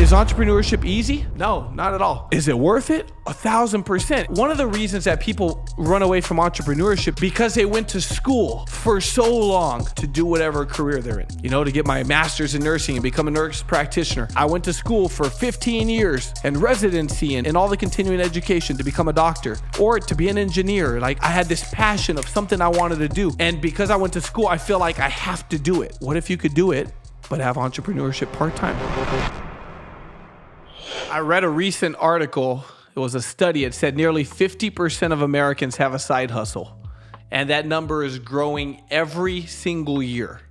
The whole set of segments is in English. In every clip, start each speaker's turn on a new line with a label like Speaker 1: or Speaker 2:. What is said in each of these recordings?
Speaker 1: Is entrepreneurship easy? No, not at all. Is it worth it? 1,000%. One of the reasons that people run away from entrepreneurship because they went to school for so long to do whatever career they're in. You know, to get my master's in nursing and become a nurse practitioner. I went to school for 15 years and residency and all the continuing education to become a doctor or to be an engineer. Like, I had this passion of something I wanted to do. And because I went to school, I feel like I have to do it. What if you could do it, but have entrepreneurship part-time? I read a recent article. It was a study. It said nearly 50% of Americans have a side hustle, and that number is growing every single year.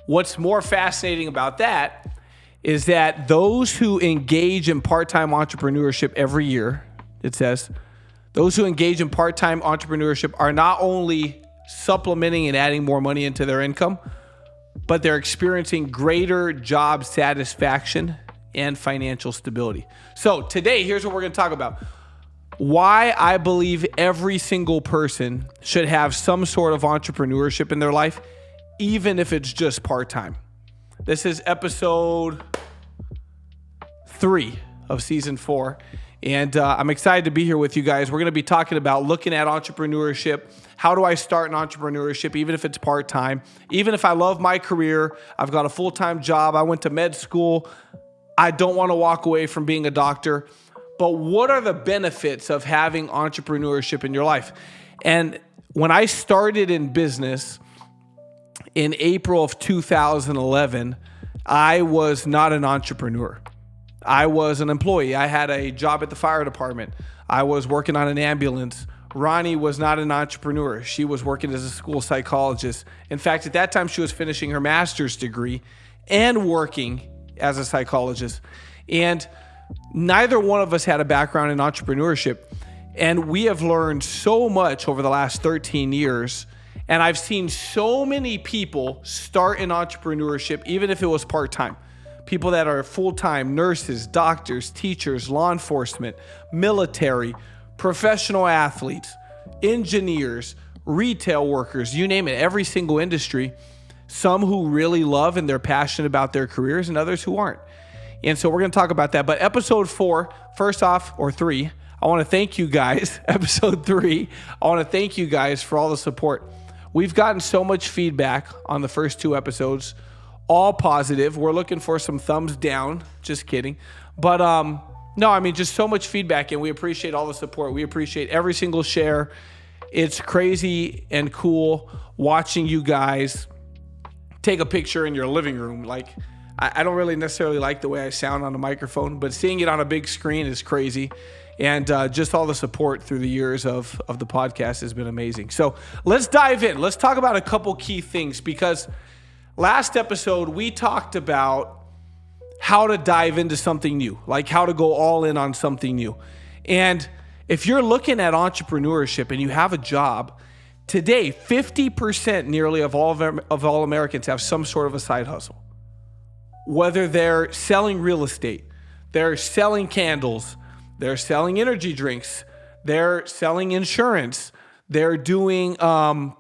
Speaker 1: What's more fascinating about that is that those who engage in part-time entrepreneurship every year, it says, those who engage in part-time entrepreneurship are not only supplementing and adding more money into their income, but they're experiencing greater job satisfaction and financial stability. So today, here's what we're going to talk about. Why I believe every single person should have some sort of entrepreneurship in their life, even if it's just part-time. This is episode 3 of season 4. And I'm excited to be here with you guys. We're going to be talking about looking at entrepreneurship. How do I start an entrepreneurship, even if it's part-time? Even if I love my career, I've got a full-time job, I went to med school, I don't want to walk away from being a doctor. But what are the benefits of having entrepreneurship in your life? And when I started in business in April of 2011, I was not an entrepreneur. I was an employee. I had a job at the fire department. I was working on an ambulance. Ronnie was not an entrepreneur. She was working as a school psychologist. In fact, at that time, she was finishing her master's degree and working as a psychologist. And neither one of us had a background in entrepreneurship. And we have learned so much over the last 13 years. And I've seen so many people start in entrepreneurship, even if it was part-time. People that are full-time, nurses, doctors, teachers, law enforcement, military, professional athletes, engineers, retail workers, you name it, every single industry. Some who really love and they're passionate about their careers and others who aren't. And so we're going to talk about that. But episode 4, first off, or 3, I want to thank you guys. Episode 3, I want to thank you guys for all the support. We've gotten so much feedback on the first 2 episodes, all positive. We're looking for some thumbs down. Just kidding. But no, I mean, just so much feedback, and we appreciate all the support. We appreciate every single share. It's crazy and cool watching you guys take a picture in your living room. Like, I don't really necessarily like the way I sound on the microphone, but seeing it on a big screen is crazy. And just all the support through the years of the podcast has been amazing. So let's dive in. Let's talk about a couple key things, because last episode we talked about how to dive into something new, like how to go all in on something new. And if you're looking at entrepreneurship and you have a job, today, 50% nearly of all Americans have some sort of a side hustle. Whether they're selling real estate, they're selling candles, they're selling energy drinks, they're selling insurance, they're doing, I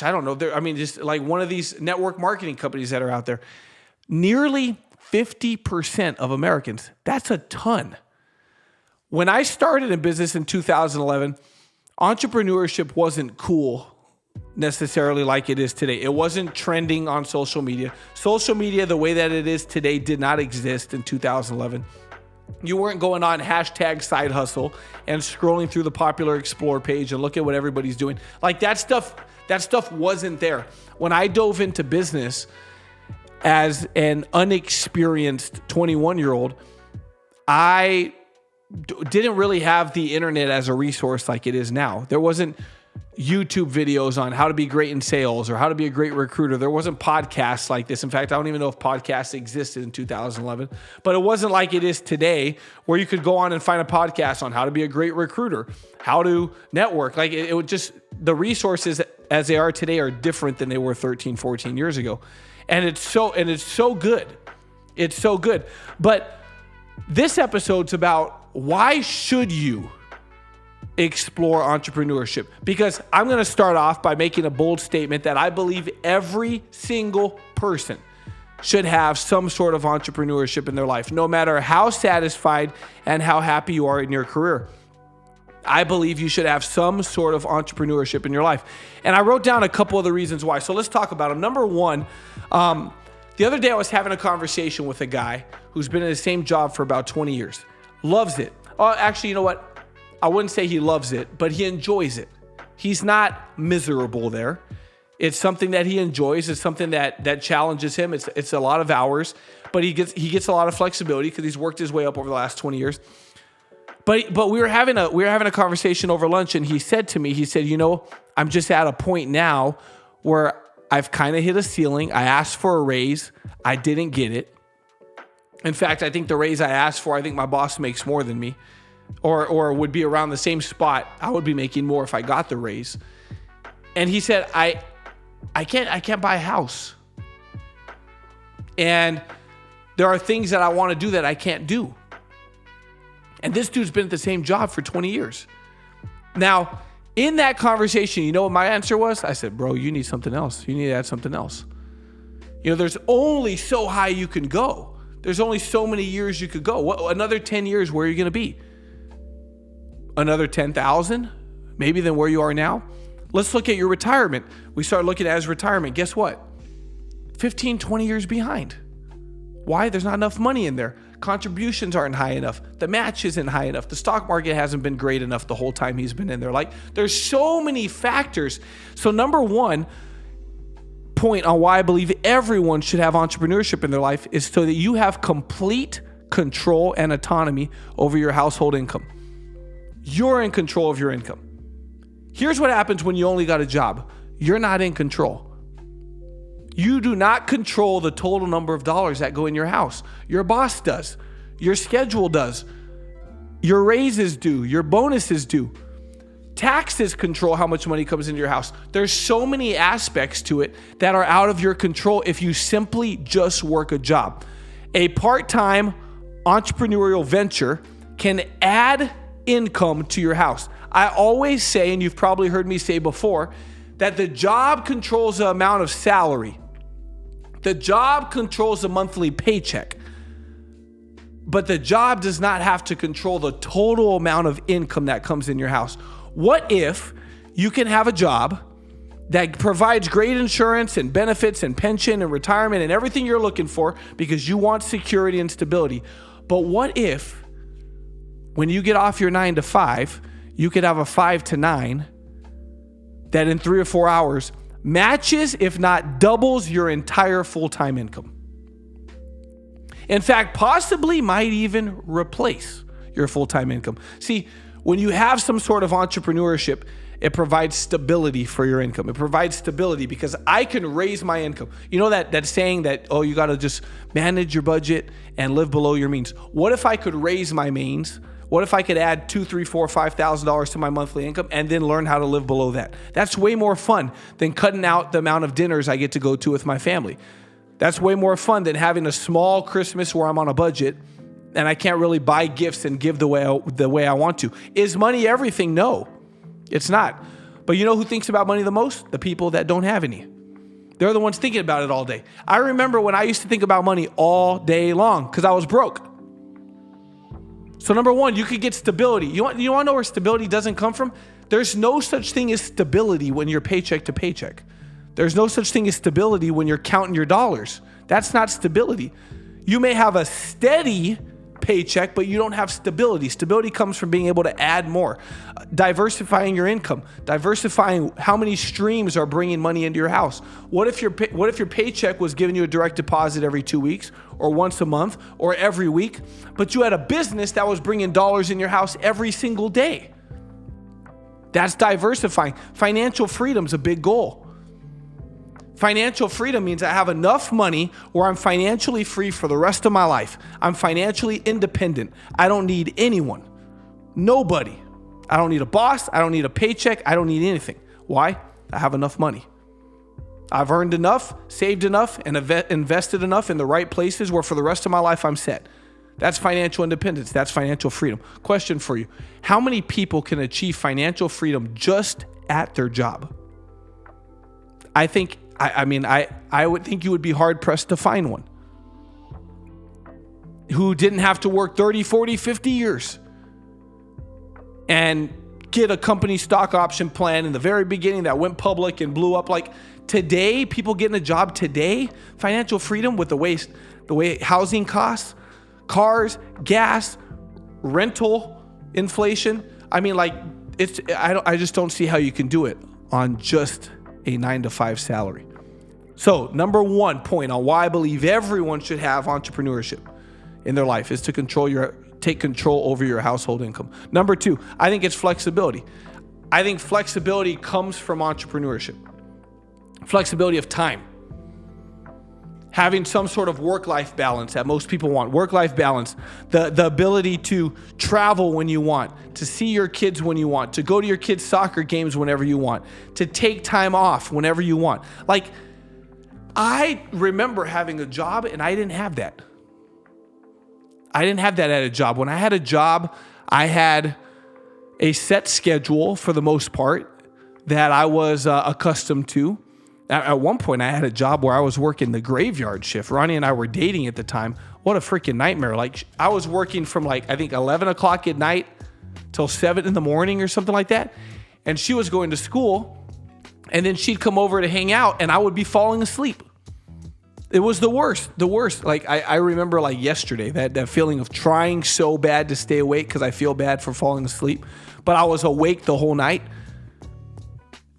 Speaker 1: don't know. Just like one of these network marketing companies that are out there. Nearly 50% of Americans, that's a ton. When I started in business in 2011, entrepreneurship wasn't cool necessarily like it is today. It wasn't trending on social media. Social media, the way that it is today, did not exist in 2011. You weren't going on hashtag side hustle and scrolling through the popular explore page and look at what everybody's doing. Like that stuff wasn't there. When I dove into business as an unexperienced 21-year-old, I didn't really have the internet as a resource like it is now. There wasn't YouTube videos on how to be great in sales or how to be a great recruiter. There wasn't podcasts like this. In fact, I don't even know if podcasts existed in 2011, but it wasn't like it is today where you could go on and find a podcast on how to be a great recruiter, how to network. Like it would just, the resources as they are today are different than they were 13, 14 years ago. And it's so good. It's so good. But this episode's about why should you explore entrepreneurship? Because I'm going to start off by making a bold statement that I believe every single person should have some sort of entrepreneurship in their life, no matter how satisfied and how happy you are in your career. I believe you should have some sort of entrepreneurship in your life. And I wrote down a couple of the reasons why. So let's talk about them. Number one, the other day I was having a conversation with a guy who's been in the same job for about 20 years. Loves it. Oh, actually, you know what? I wouldn't say he loves it, but he enjoys it. He's not miserable there. It's something that he enjoys. It's something that challenges him. It's a lot of hours, but he gets a lot of flexibility because he's worked his way up over the last 20 years. But we were having a conversation over lunch, and he said to me, you know, I'm just at a point now where I've kind of hit a ceiling. I asked for a raise. I didn't get it. In fact, I think the raise I asked for, I think my boss makes more than me, or would be around the same spot. I would be making more if I got the raise. And he said, I can't buy a house. And there are things that I want to do that I can't do. And this dude's been at the same job for 20 years. Now, in that conversation, you know what my answer was? I said, bro, you need something else. You need to add something else. You know, there's only so high you can go. There's only so many years you could go. Another 10 years, where are you going to be? Another 10,000, maybe than where you are now. Let's look at your retirement. We start looking at as retirement. Guess what? 15, 20 years behind. Why? There's not enough money in there. Contributions aren't high enough. The match isn't high enough. The stock market hasn't been great enough the whole time he's been in there. Like, there's so many factors. So number one point on why I believe everyone should have entrepreneurship in their life is so that you have complete control and autonomy over your household income. You're in control of your income. Here's what happens when you only got a job. You're not in control. You do not control the total number of dollars that go in your house. Your boss does. Your schedule does. Your raises do. Your bonuses do. Taxes control how much money comes into your house. There's so many aspects to it that are out of your control if you simply just work a job. A part-time entrepreneurial venture can add income to your house. I always say, and you've probably heard me say before, that the job controls the amount of salary. The job controls the monthly paycheck, but the job does not have to control the total amount of income that comes in your house. What if you can have a job that provides great insurance and benefits and pension and retirement and everything you're looking for because you want security and stability? But what if when you get off your 9 to 5, you could have a 5 to 9 that in 3 or 4 hours matches, if not doubles, your entire full-time income. In fact, possibly might even replace your full-time income. See, when you have some sort of entrepreneurship, it provides stability for your income. It provides stability because I can raise my income. You know that saying that, oh, you got to just manage your budget and live below your means. What if I could raise my means? What if I could add $2,000, $3,000, $4,000, $5,000 to my monthly income and then learn how to live below that? That's way more fun than cutting out the amount of dinners I get to go to with my family. That's way more fun than having a small Christmas where I'm on a budget and I can't really buy gifts and give the way I want to. Is money everything? No, it's not. But you know who thinks about money the most? The people that don't have any. They're the ones thinking about it all day. I remember when I used to think about money all day long because I was broke. So number one, you could get stability. You want to know where stability doesn't come from? There's no such thing as stability when you're paycheck to paycheck. There's no such thing as stability when you're counting your dollars. That's not stability. You may have a steady paycheck, but you don't have stability. Stability comes from being able to add more, diversifying your income, diversifying how many streams are bringing money into your house. What if your paycheck was giving you a direct deposit every 2 weeks or once a month or every week, but you had a business that was bringing dollars in your house every single day? That's diversifying. Financial freedom's a big goal. Financial freedom means I have enough money where I'm financially free for the rest of my life. I'm financially independent. I don't need anyone. Nobody. I don't need a boss. I don't need a paycheck. I don't need anything. Why? I have enough money. I've earned enough, saved enough, and invested enough in the right places where for the rest of my life I'm set. That's financial independence. That's financial freedom. Question for you. How many people can achieve financial freedom just at their job? I think I would think you would be hard pressed to find one who didn't have to work 30, 40, 50 years and get a company stock option plan in the very beginning that went public and blew up. Like today, people getting a job today, financial freedom with the way housing costs, cars, gas, rental, inflation. I mean, like I just don't see how you can do it on just a 9-to-5 salary. So number one point on why I believe everyone should have entrepreneurship in their life is to take control over your household income. Number two, I think it's flexibility. I think flexibility comes from entrepreneurship. Flexibility of time. Having some sort of work-life balance that most people want. Work-life balance. The ability to travel when you want, to see your kids when you want, to go to your kids' soccer games whenever you want, to take time off whenever you want. Like, I remember having a job and I didn't have that. I didn't have that at a job. When I had a job, I had a set schedule for the most part that I was accustomed to. At one point, I had a job where I was working the graveyard shift. Ronnie and I were dating at the time. What a freaking nightmare. Like, I was working from I think 11 o'clock at night till 7 in the morning or something like that. And she was going to school, and then she'd come over to hang out, and I would be falling asleep. It was the worst. Like, I remember like yesterday, that feeling of trying so bad to stay awake because I feel bad for falling asleep. But I was awake the whole night.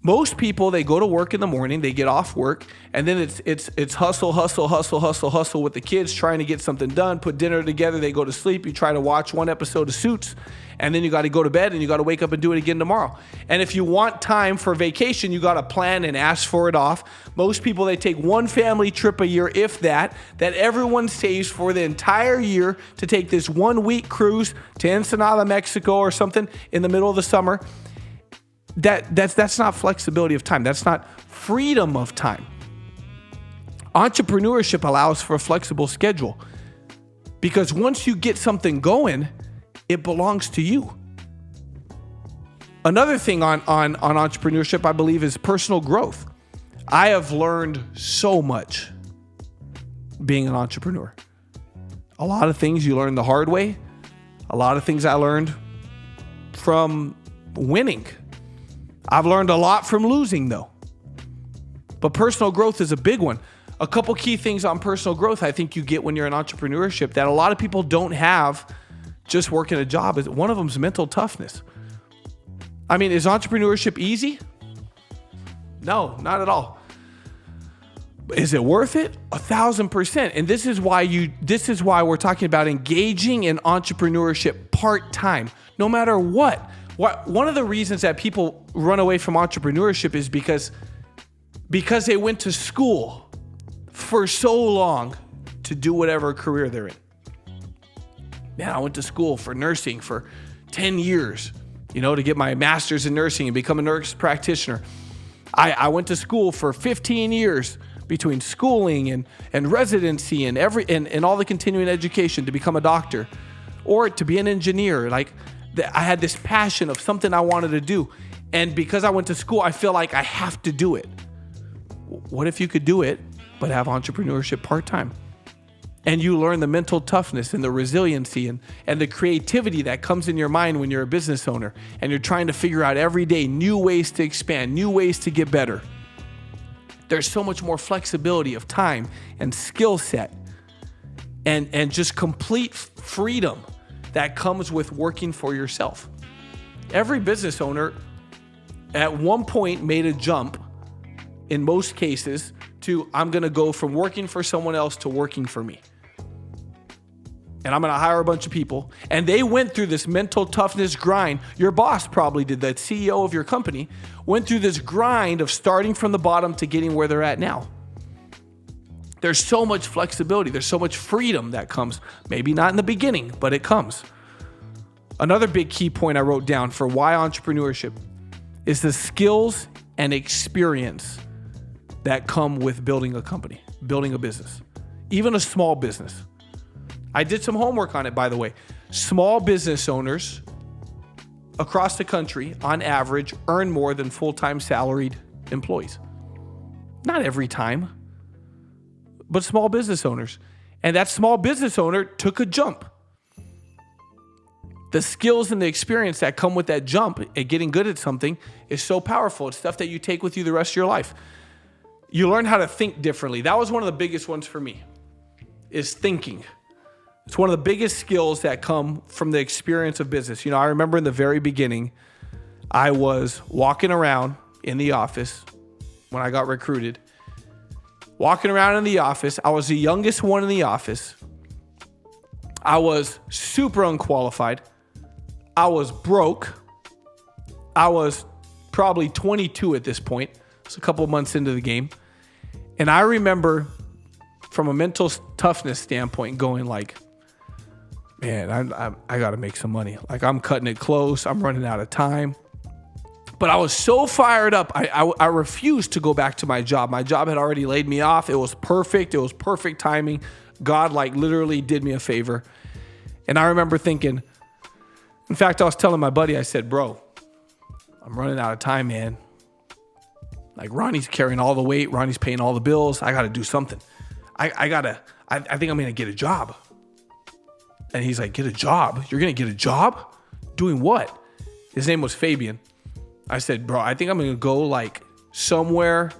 Speaker 1: Most people, they go to work in the morning, they get off work, and then it's hustle with the kids, trying to get something done, put dinner together, they go to sleep, you try to watch one episode of Suits, and then you got to go to bed and you got to wake up and do it again tomorrow. And if you want time for vacation, you got to plan and ask for it off. Most people, they take one family trip a year, if that everyone saves for the entire year to take this 1 week cruise to Ensenada, Mexico or something in the middle of the summer. That's not flexibility of time. That's not freedom of time. Entrepreneurship allows for a flexible schedule because once you get something going, it belongs to you. Another thing on entrepreneurship, I believe, is personal growth. I have learned so much being an entrepreneur. A lot of things you learn the hard way. A lot of things I learned from winning. I've learned a lot from losing, though. But personal growth is a big one. A couple key things on personal growth I think you get when you're in entrepreneurship that a lot of people don't have just working a job. One of them is mental toughness. I mean, is entrepreneurship easy? No, not at all. Is it worth it? 1,000%. And this is why we're talking about engaging in entrepreneurship part-time, no matter what. One of the reasons that people run away from entrepreneurship is because they went to school for so long to do whatever career they're in. Man, I went to school for nursing for 10 years, to get my master's in nursing and become a nurse practitioner. I went to school for 15 years between schooling and residency and all the continuing education to become a doctor or to be an engineer. Like, I had this passion of something I wanted to do. And because I went to school, I feel like I have to do it. What if you could do it, but have entrepreneurship part-time? And you learn the mental toughness and the resiliency and the creativity that comes in your mind when you're a business owner. And you're trying to figure out every day new ways to expand, new ways to get better. There's so much more flexibility of time and skill set and just complete freedom that comes with working for yourself. Every business owner at one point made a jump, in most cases, to I'm going to go from working for someone else to working for me. And I'm going to hire a bunch of people. And they went through this mental toughness grind. Your boss probably did, that CEO of your company, went through this grind of starting from the bottom to getting where they're at now. There's so much flexibility. There's so much freedom that comes. Maybe not in the beginning, but it comes. Another big key point I wrote down for why entrepreneurship is the skills and experience that come with building a company, building a business, even a small business. I did some homework on it, by the way. Small business owners across the country, on average, earn more than full-time salaried employees. Not every time, but small business owners. And that small business owner took a jump. The skills and the experience that come with that jump and getting good at something is so powerful. It's stuff that you take with you the rest of your life. You learn how to think differently. That was one of the biggest ones for me, is thinking. It's one of the biggest skills that come from the experience of business. I remember in the very beginning, I was walking around in the office when I got recruited. Walking around in the office. I was the youngest one in the office. I was super unqualified. I was broke. I was probably 22 at this point. It's a couple months into the game. And I remember from a mental toughness standpoint going like, man, I got to make some money. Like, I'm cutting it close. I'm running out of time. But I was so fired up. I refused to go back to my job. My job had already laid me off. It was perfect. It was perfect timing. God literally did me a favor. And I remember thinking, in fact, I was telling my buddy, I said, bro, I'm running out of time, man. Like, Ronnie's carrying all the weight. Ronnie's paying all the bills. I got to do something. I think I'm going to get a job. And he's like, get a job? You're going to get a job? Doing what? His name was Fabian. I said, bro, I think I'm going to go somewhere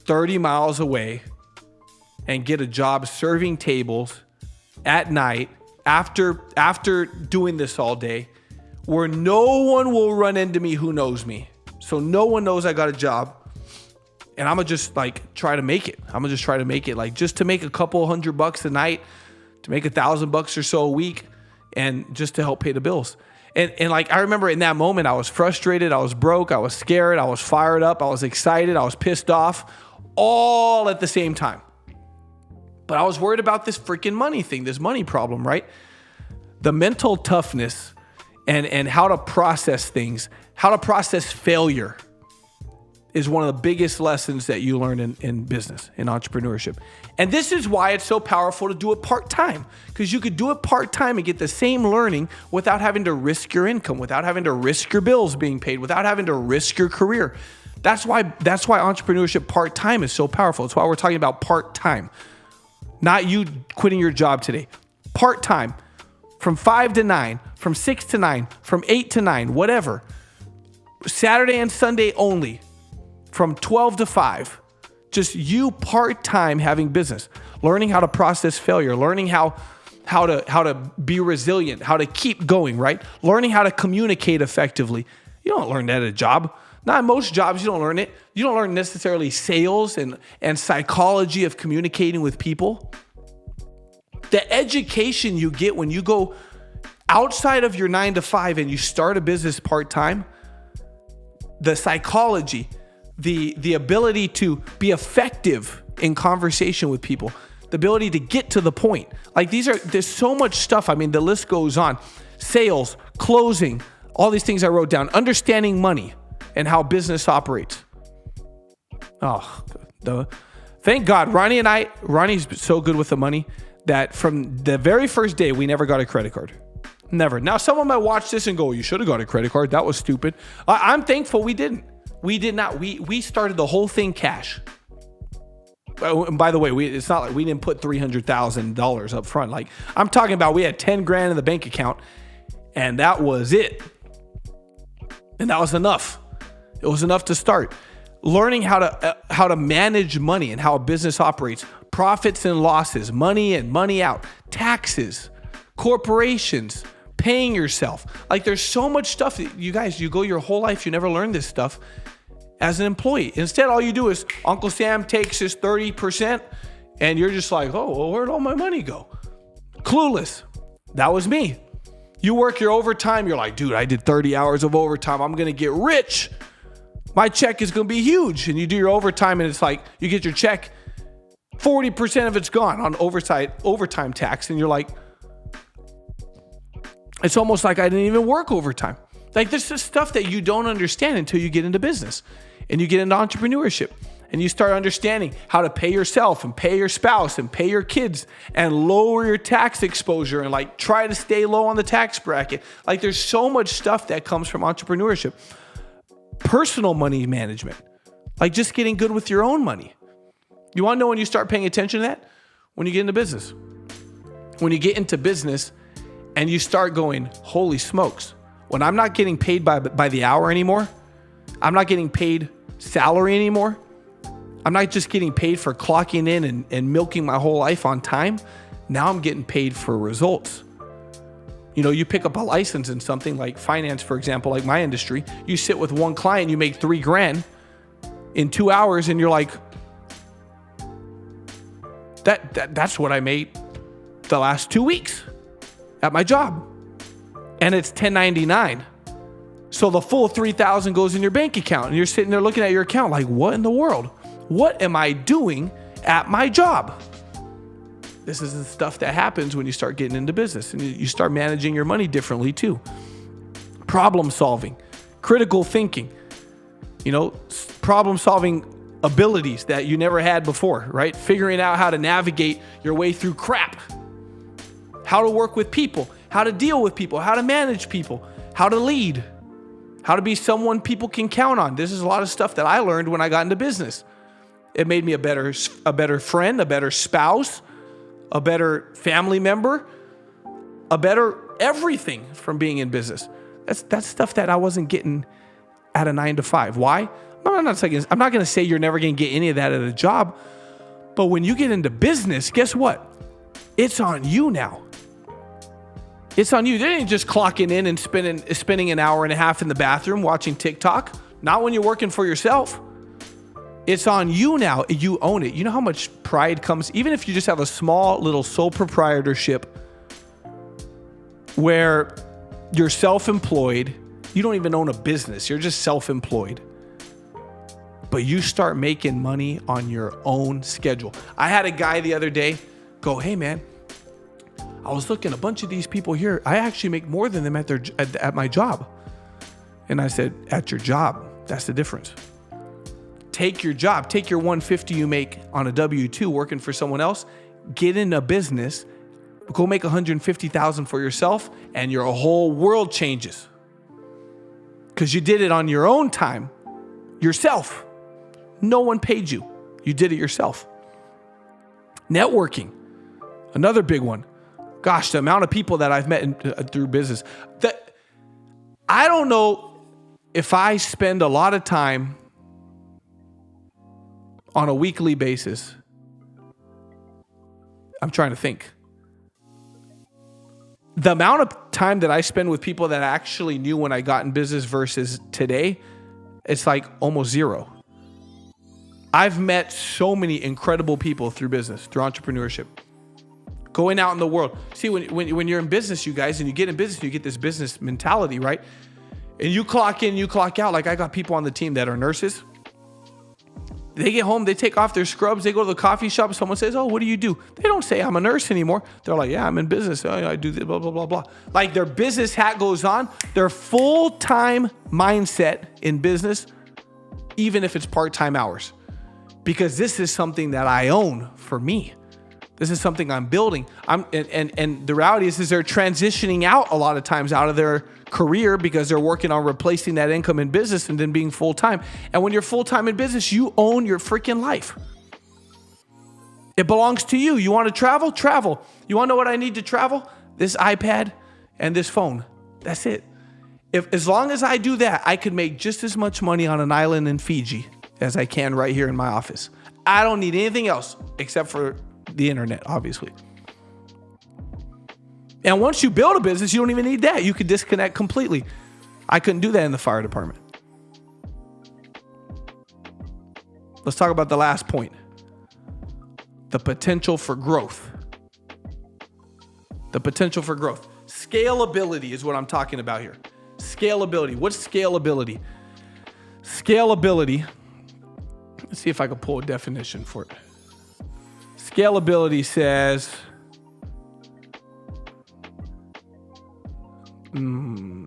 Speaker 1: 30 miles away and get a job serving tables at night after doing this all day, where no one will run into me who knows me. So no one knows I got a job. And I'm going to just try to make it. I'm going to just try to make it, just to make a couple $100 a night, to make $1,000 or so a week, and just to help pay the bills. And I remember in that moment, I was frustrated, I was broke, I was scared, I was fired up, I was excited, I was pissed off, all at the same time. But I was worried about this freaking money thing, this money problem, right? The mental toughness and how to process things, how to process failure is one of the biggest lessons that you learn in business, in entrepreneurship. And this is why it's so powerful to do it part-time, because you could do it part-time and get the same learning without having to risk your income, without having to risk your bills being paid, without having to risk your career. That's why entrepreneurship part-time is so powerful. That's why we're talking about part-time, not you quitting your job today. Part-time, from 5 to 9, from 6 to 9, from 8 to 9, whatever. Saturday and Sunday only. From 12 to 5, just you part-time having business, learning how to process failure, learning how to be resilient, how to keep going, right? Learning how to communicate effectively. You don't learn that at a job. Not in most jobs, you don't learn it. You don't learn necessarily sales and psychology of communicating with people. The education you get when you go outside of your 9 to 5 and you start a business part-time, the psychology, the ability to be effective in conversation with people, the ability to get to the point. There's so much stuff. I mean, the list goes on. Sales, closing, all these things I wrote down, understanding money and how business operates. Thank God, Ronnie's so good with the money that from the very first day, we never got a credit card. Never. Now, someone might watch this and go, you should have got a credit card. That was stupid. I'm thankful we didn't. We did not. We started the whole thing cash. And by the way, it's not like we didn't put $300,000 up front. I'm talking about we had 10 grand in the bank account, and that was it. And that was enough. It was enough to start. Learning how to manage money and how a business operates, profits and losses, money in, money out, taxes, corporations, paying yourself. There's so much stuff that you go your whole life, you never learn this stuff as an employee. Instead, all you do is Uncle Sam takes his 30% and you're just like, oh, well, where'd all my money go? Clueless. That was me. You work your overtime. You're like, dude, I did 30 hours of overtime. I'm going to get rich. My check is going to be huge. And you do your overtime and it's like, you get your check, 40% of it's gone on overtime tax. And you're like, it's almost like I didn't even work overtime. This is stuff that you don't understand until you get into business and you get into entrepreneurship and you start understanding how to pay yourself and pay your spouse and pay your kids and lower your tax exposure and try to stay low on the tax bracket. There's so much stuff that comes from entrepreneurship. Personal money management. Like just getting good with your own money. You want to know when you start paying attention to that? When you get into business. When you get into business and you start going, holy smokes, when I'm not getting paid by the hour anymore, I'm not getting paid salary anymore, I'm not just getting paid for clocking in and milking my whole life on time. Now I'm getting paid for results. You know, you pick up a license in something like finance, for example, like my industry, you sit with one client, you make $3,000 in 2 hours and you're like, that's what I made the last 2 weeks at my job. And it's 1099. So the full 3,000 goes in your bank account and you're sitting there looking at your account like, what in the world? What am I doing at my job? This is the stuff that happens when you start getting into business and you start managing your money differently too. Problem solving, critical thinking, you know, problem solving abilities that you never had before, right? Figuring out how to navigate your way through crap, how to work with people, how to deal with people, how to manage people, how to lead, how to be someone people can count on. This is a lot of stuff that I learned when I got into business. It made me a better friend, a better spouse, a better family member, a better everything from being in business. That's stuff that I wasn't getting at a 9 to 5. Why? I'm not going to say you're never going to get any of that at a job, but when you get into business, guess what? It's on you now. It's on you. They ain't just clocking in and spending an hour and a half in the bathroom watching TikTok. Not when you're working for yourself. It's on you now. You own it. You know how much pride comes, even if you just have a small little sole proprietorship where you're self-employed, you don't even own a business. You're just self-employed. But you start making money on your own schedule. I had a guy the other day go, hey man, I was looking, a bunch of these people here, I actually make more than them at my job. And I said, at your job, that's the difference. Take your job, take your $150 you make on a W-2 working for someone else, get in a business, go make $150,000 for yourself, and your whole world changes. Because you did it on your own time, yourself. No one paid you. You did it yourself. Networking, another big one. Gosh, the amount of people that I've met through business. That I don't know if I spend a lot of time on a weekly basis. I'm trying to think. The amount of time that I spend with people that I actually knew when I got in business versus today, it's like almost zero. I've met so many incredible people through business, through entrepreneurship. Going out in the world. See, when you're in business, you guys, and you get in business, you get this business mentality, right? And you clock in, you clock out. Like I got people on the team that are nurses. They get home, they take off their scrubs, they go to the coffee shop, someone says, oh, what do you do? They don't say, I'm a nurse anymore. They're like, yeah, I'm in business. Oh, I do this, blah, blah, blah, blah. Like their business hat goes on, their full-time mindset in business, even if it's part-time hours. Because this is something that I own for me. This is something I'm building. And the reality is they're transitioning out a lot of times out of their career because they're working on replacing that income in business and then being full-time. And when you're full-time in business, you own your freaking life. It belongs to you. You want to travel? Travel. You want to know what I need to travel? This iPad and this phone. That's it. As long as I do that, I could make just as much money on an island in Fiji as I can right here in my office. I don't need anything else except for the internet, obviously. And once you build a business, you don't even need that. You could disconnect completely. I couldn't do that in the fire department. Let's talk about the last point. The potential for growth. The potential for growth. Scalability is what I'm talking about here. Scalability. What's scalability? Scalability. Let's see if I can pull a definition for it. Scalability says, the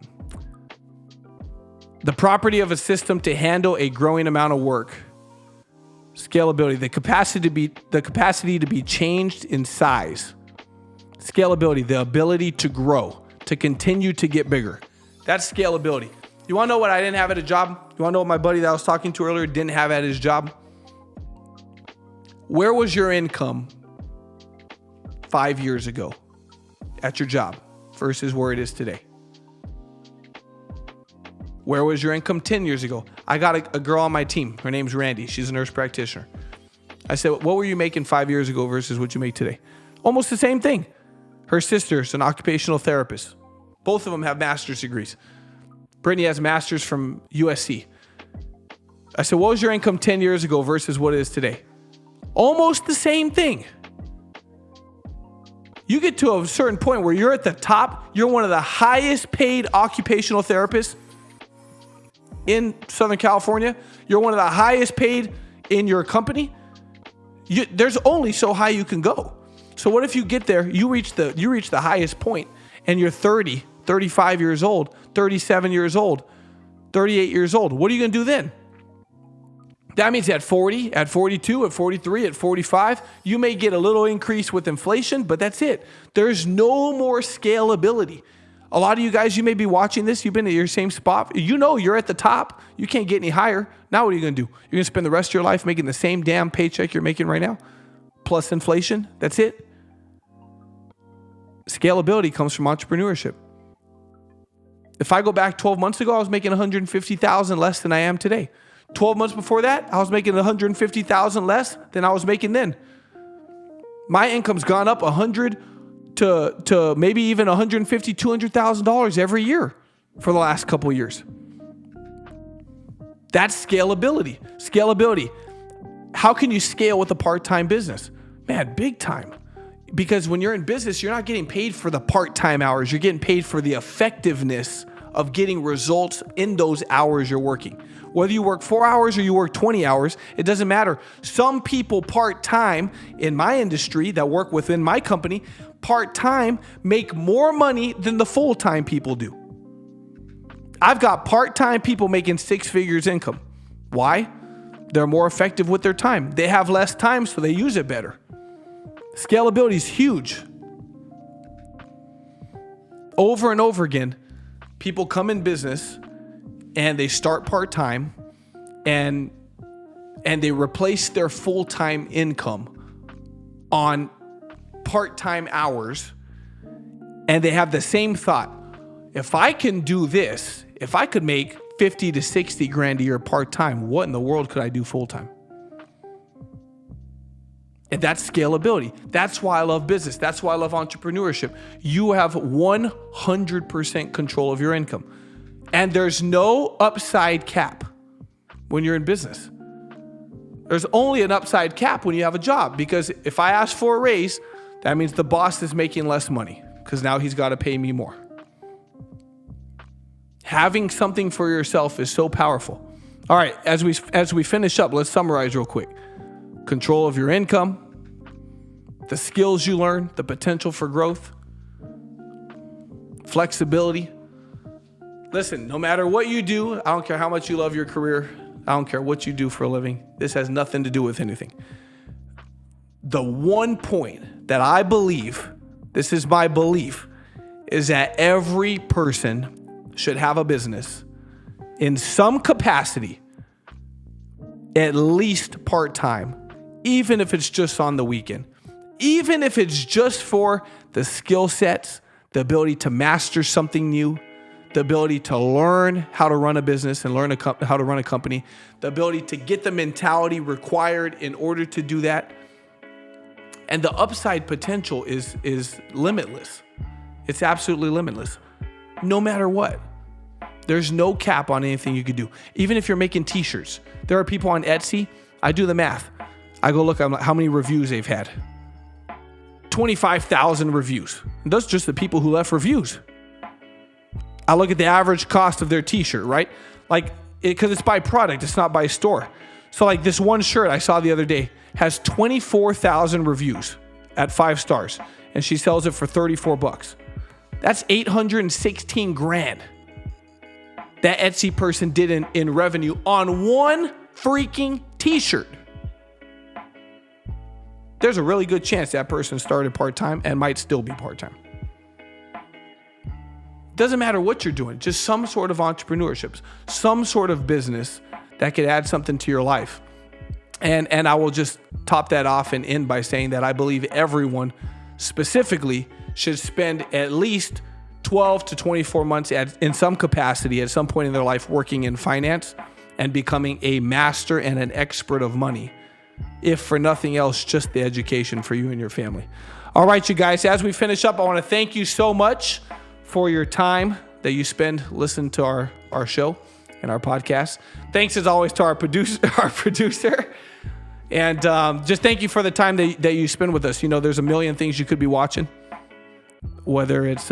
Speaker 1: property of a system to handle a growing amount of work. Scalability, the capacity to be changed in size. Scalability, the ability to grow, to continue to get bigger. That's scalability. You want to know what I didn't have at a job? You want to know what my buddy that I was talking to earlier didn't have at his job? Where was your income 5 years ago at your job versus where it is today? Where was your income 10 years ago? I got a girl on my team. Her name's Randy. She's a nurse practitioner. I said, what were you making 5 years ago versus what you make today? Almost the same thing. Her sister's an occupational therapist. Both of them have master's degrees. Brittany has a master's from USC. I said, what was your income 10 years ago versus what it is today? Almost the same thing. You get to a certain point where you're at the top. You're one of the highest paid occupational therapists in Southern California. You're one of the highest paid in your company. There's only so high you can go. So what if you get there, you reach the highest point, and you're 30, 35 years old, 37 years old, 38 years old. What are you going to do then? That means at 40, at 42, at 43, at 45, you may get a little increase with inflation, but that's it. There's no more scalability. A lot of you guys, you may be watching this. You've been at your same spot. You know you're at the top. You can't get any higher. Now what are you going to do? You're going to spend the rest of your life making the same damn paycheck you're making right now? Plus inflation? That's it? Scalability comes from entrepreneurship. If I go back 12 months ago, I was making $150,000 less than I am today. 12 months before that, I was making $150,000 less than I was making then. My income's gone up $100,000 to maybe even $150,000, $200,000 every year for the last couple of years. That's scalability. Scalability. How can you scale with a part-time business? Man, big time. Because when you're in business, you're not getting paid for the part-time hours. You're getting paid for the effectiveness of getting results in those hours you're working. Whether you work 4 hours or you work 20 hours, it doesn't matter. Some people part-time in my industry that work within my company, part-time make more money than the full-time people do. I've got part-time people making 6 figures income. Why? They're more effective with their time. They have less time, so they use it better. Scalability is huge. Over and over again, people come in business and they start part-time and they replace their full-time income on part-time hours, and they have the same thought. If I can do this, if I could make 50 to 60 grand a year part-time, what in the world could I do full-time? And that's scalability. That's why I love business. That's why I love entrepreneurship. You have 100% control of your income. And there's no upside cap when you're in business. There's only an upside cap when you have a job, because if I ask for a raise, that means the boss is making less money because now he's got to pay me more. Having something for yourself is so powerful. All right, as we finish up, let's summarize real quick. Control of your income, the skills you learn, the potential for growth, flexibility. Listen, no matter what you do, I don't care how much you love your career, I don't care what you do for a living, this has nothing to do with anything. The one point that I believe, this is my belief, is that every person should have a business in some capacity, at least part-time, even if it's just on the weekend, even if it's just for the skill sets, the ability to master something new, the ability to learn how to run a business and learn how to run a company, the ability to get the mentality required in order to do that. And the upside potential is limitless. It's absolutely limitless. No matter what. There's no cap on anything you could do. Even if you're making t-shirts, there are people on Etsy. I do the math. I go look at how many reviews they've had. 25,000 reviews. And those are just the people who left reviews. I look at the average cost of their t-shirt, right? Because it's by product, it's not by store. So like this one shirt I saw the other day has 24,000 reviews at 5 stars, and she sells it for $34. That's 816 grand. That Etsy person did in revenue on one freaking t-shirt. There's a really good chance that person started part-time and might still be part-time. Doesn't matter what you're doing, just some sort of entrepreneurship, some sort of business that could add something to your life. And I will just top that off and end by saying that I believe everyone specifically should spend at least 12 to 24 months in some capacity at some point in their life working in finance and becoming a master and an expert of money. If for nothing else, just the education for you and your family. All right, you guys, as we finish up, I want to thank you so much for your time that you spend listening to our show and our podcast. Thanks as always to our producer. And just thank you for the time that you spend with us. There's a million things you could be watching, whether it's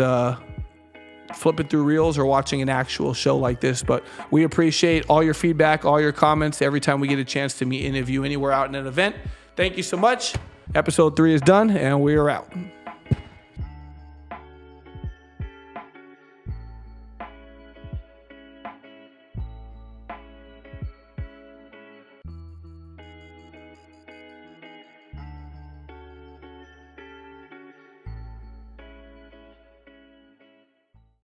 Speaker 1: flipping through reels or watching an actual show like this. But we appreciate all your feedback, all your comments every time we get a chance to meet any of you anywhere out in an event. Thank you so much. Episode 3 is done, and we are out.